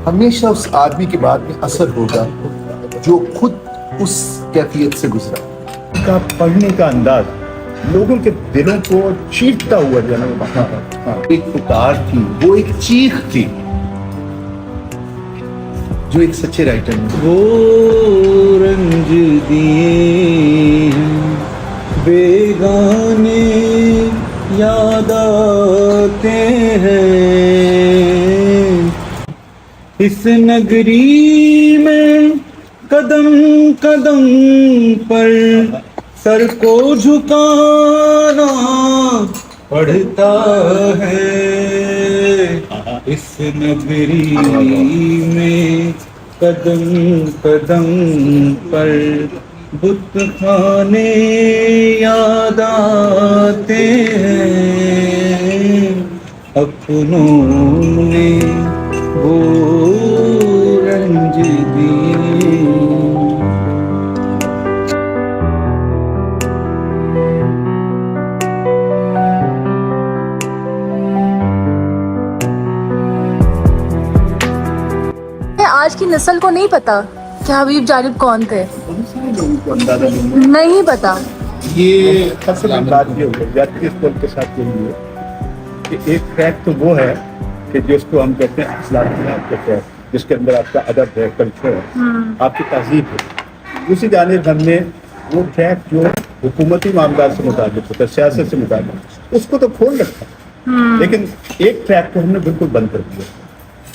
ہمیشہ اس آدمی کے بعد میں اثر ہوگا جو خود اس کیفیت سے گزرا. ان کا پڑھنے کا انداز لوگوں کے دلوں کو چیرتا ہوا جو ہے نا وہ وہاں ایک پکار تھی، وہ ایک چیخ تھی جو ایک سچے رائٹر نے. وہ رنج دیے بیگانے یاد آتے ہیں، اس نگری میں قدم قدم پر سر کو جھکانا پڑتا ہے، اس نگری میں قدم قدم پر بت خانے یاد آتے ہیں، اپنوں نے وہ رنج دیے. آج کی نسل کو نہیں پتا کہ حبیب جانب کون تھے، لوگوں کو اندازہ نہیں. نہیں پتا. یہ اصل بات یہ ہو جاتی ہے اس کے ساتھ یہی ہے کہ ایک ٹریک تو وہ ہے کہ جس کو ہم کہتے ہیں اخلاقیات کے ٹریک، جس کے اندر آپ کا ادب ہے، کلچر ہے، آپ کی تہذیب ہے. دوسری جانب ہم نے وہ ٹریک جو حکومتی معاملات سے متعلق ہوتا ہے، سیاست سے متعلق، اس کو تو کھول رکھا، لیکن ایک ٹریک کو ہم نے بالکل بند کر دیا،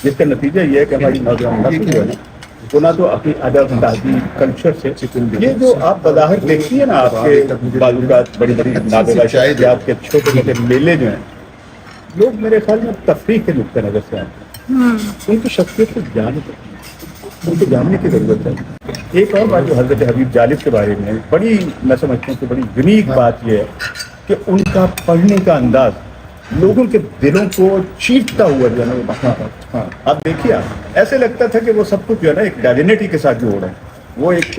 جس کا نتیجہ یہ ہے کہ ہماری نوجوان نسل جو ہے نا وہ نہ تو اپنی ادب، تہذیب، کلچر سے یہ جو آپ بظاہر دیکھتی ہے نا آپ کے تعلقات بڑی بڑی نابغہ شاہجہاں کے چھوٹے چھوٹے میلے جو ہیں، لوگ میرے خیال میں تفریح کے نقطۂ نظر سے آتے ہیں، ان کی شخصیت کو جاننے کی ضرورت ہے. ایک اور بات جو حضرت حبیب جالب کے بارے میں بڑی میں سمجھتا ہوں کہ بڑی یونیک بات یہ ہے کہ ان کا پڑھنے کا انداز لوگوں کے دلوں کو چیرتا ہوا جو ہے نا وہ وہاں. آپ دیکھیے، ایسے لگتا تھا کہ وہ سب کچھ جو ہے نا ایک ڈائنیٹی کے ساتھ جوڑ رہے ہیں، وہ ایک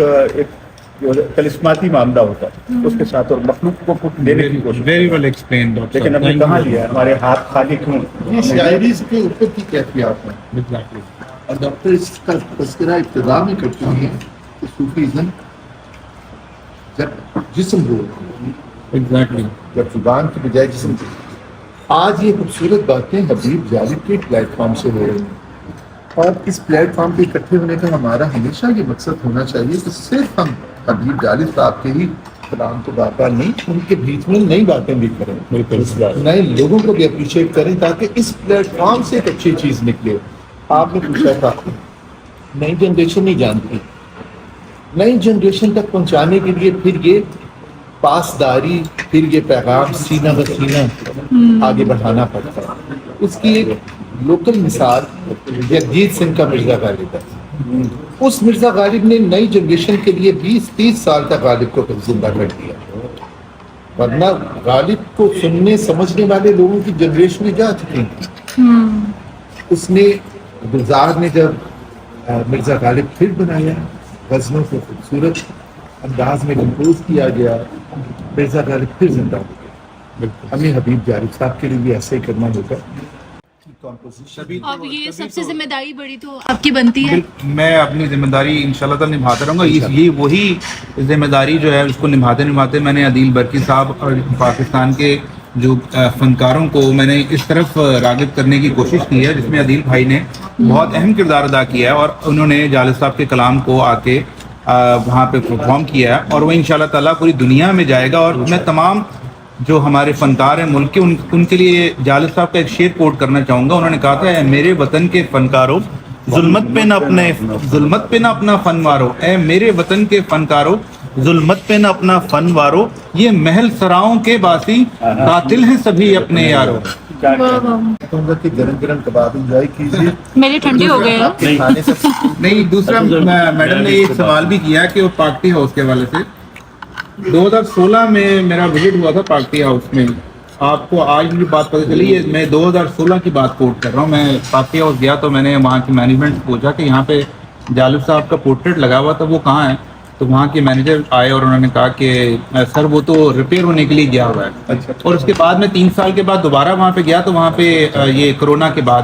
جو طلسماتی معاملہ ہوتا ہے اس کے ساتھ، اور مخلوق کو کچھ دینے کی کوشش. Very well explained, Dr. لیکن ہم نے کہاں لیا ہے، ہمارے ہاتھ خالی کیوں. یہ شاعریز کے اوپر کی کیفیات ہیں، Exactly. اور ڈاکٹر اس کا تذکرہ ابتدا میں کرتے ہیں کہ صوفیزم جب جسم ہو، Exactly. جب زبان کی بجائے جسم کی. آج یہ خوبصورت باتیں حبیب جالب کے پلیٹ فارم سے ہو رہی ہیں، اور اس پلیٹ فارم پہ اکٹھے ہونے کا ہمارا ہمیشہ یہ مقصد ہونا چاہیے کہ صرف ہم حبیب جالب صاحب کے ہی کلام کو بار نہیں، ان کے بیچ میں نئی باتیں بھی کریں، نئے لوگوں کو بھی اپریشیٹ کریں، تاکہ اس پلیٹ فارم سے ایک اچھی چیز نکلے. آپ نے پوچھا تھا نئی جنریشن نہیں جانتی، نئی جنریشن تک پہنچانے کے لیے پھر یہ پاسداری، پھر یہ پیغام سینہ بہ سینہ آگے بڑھانا پڑتا ہے. اس کی ایک لوکل مثال جگجیت سنگھ کا مرزا غالب ہے. اس مرزا غالب نے نئی جنریشن کے لیے 20-30 سال تک غالب کو زندہ کر دیا، ورنہ غالب کو سننے سمجھنے والے لوگوں کی جنریشنیں جا چکی ہیں. اس نے گلزار نے جب مرزا غالب پھر بنایا، غزلوں کو خوبصورت انداز میں کمپوز کیا گیا، مرزا غالب پھر زندہ ہو گیا. ہمیں حبیب جالب صاحب کے لیے بھی ایسے ہی کرنا ہوگا. اب یہ سب سے ذمہ داری بڑی تو آپ کی بنتی ہے. میں اپنی ذمہ داری انشاءاللہ تعالی نبھاتا رہوں گا. یہ وہی ذمہ داری جو ہے اس کو نبھاتے میں نے عدیل برقی صاحب اور پاکستان کے جو فنکاروں کو میں نے اس طرف راغب کرنے کی کوشش کی ہے، جس میں عدیل بھائی نے بہت اہم کردار ادا کیا ہے، اور انہوں نے جالب صاحب کے کلام کو آ کے وہاں پہ پرفارم کیا ہے، اور وہ انشاءاللہ تعالی پوری دنیا میں جائے گا. اور میں تمام جو ہمارے فنکار ہیں ملک کے، ان کے لیے جالب صاحب کا ایک شعر کوٹ کرنا چاہوں گا. انہوں نے کہا تھا، اے میرے وطن کے فنکاروں ظلمت پہ نہ اپنا فن مارو، اے میرے وطن کے فنکاروں ظلمت پہ نہ اپنا فن وارو، یہ محل سراؤں کے باسی قاتل ہیں سبھی اپنے یاروں. گرم گرم کباب انجوائے کیجیے. میرے ٹھنڈی ہو گئے. نہیں، دوسرا میڈم نے ایک سوال بھی کیا کہ وہ پارٹی ہاؤس کے حوالے سے 2016 میں میرا وزٹ ہوا تھا پارٹی ہاؤس میں. آپ کو آج بھی بات پتہ چلی ہے، میں 2016 کی بات کوٹ کر رہا ہوں. میں پارٹی ہاؤس گیا تو میں نے وہاں کی مینجمنٹ سے پوچھا کہ یہاں پہ جالب صاحب کا پورٹریٹ لگا ہوا تھا، وہ کہاں ہے؟ تو وہاں کے مینیجر آئے اور انہوں نے کہا کہ سر وہ تو ریپیئر ہونے کے لیے گیا ہوا ہے. اور اس کے بعد میں 3 سال کے بعد دوبارہ وہاں پہ گیا تو وہاں پہ یہ کرونا کے بعد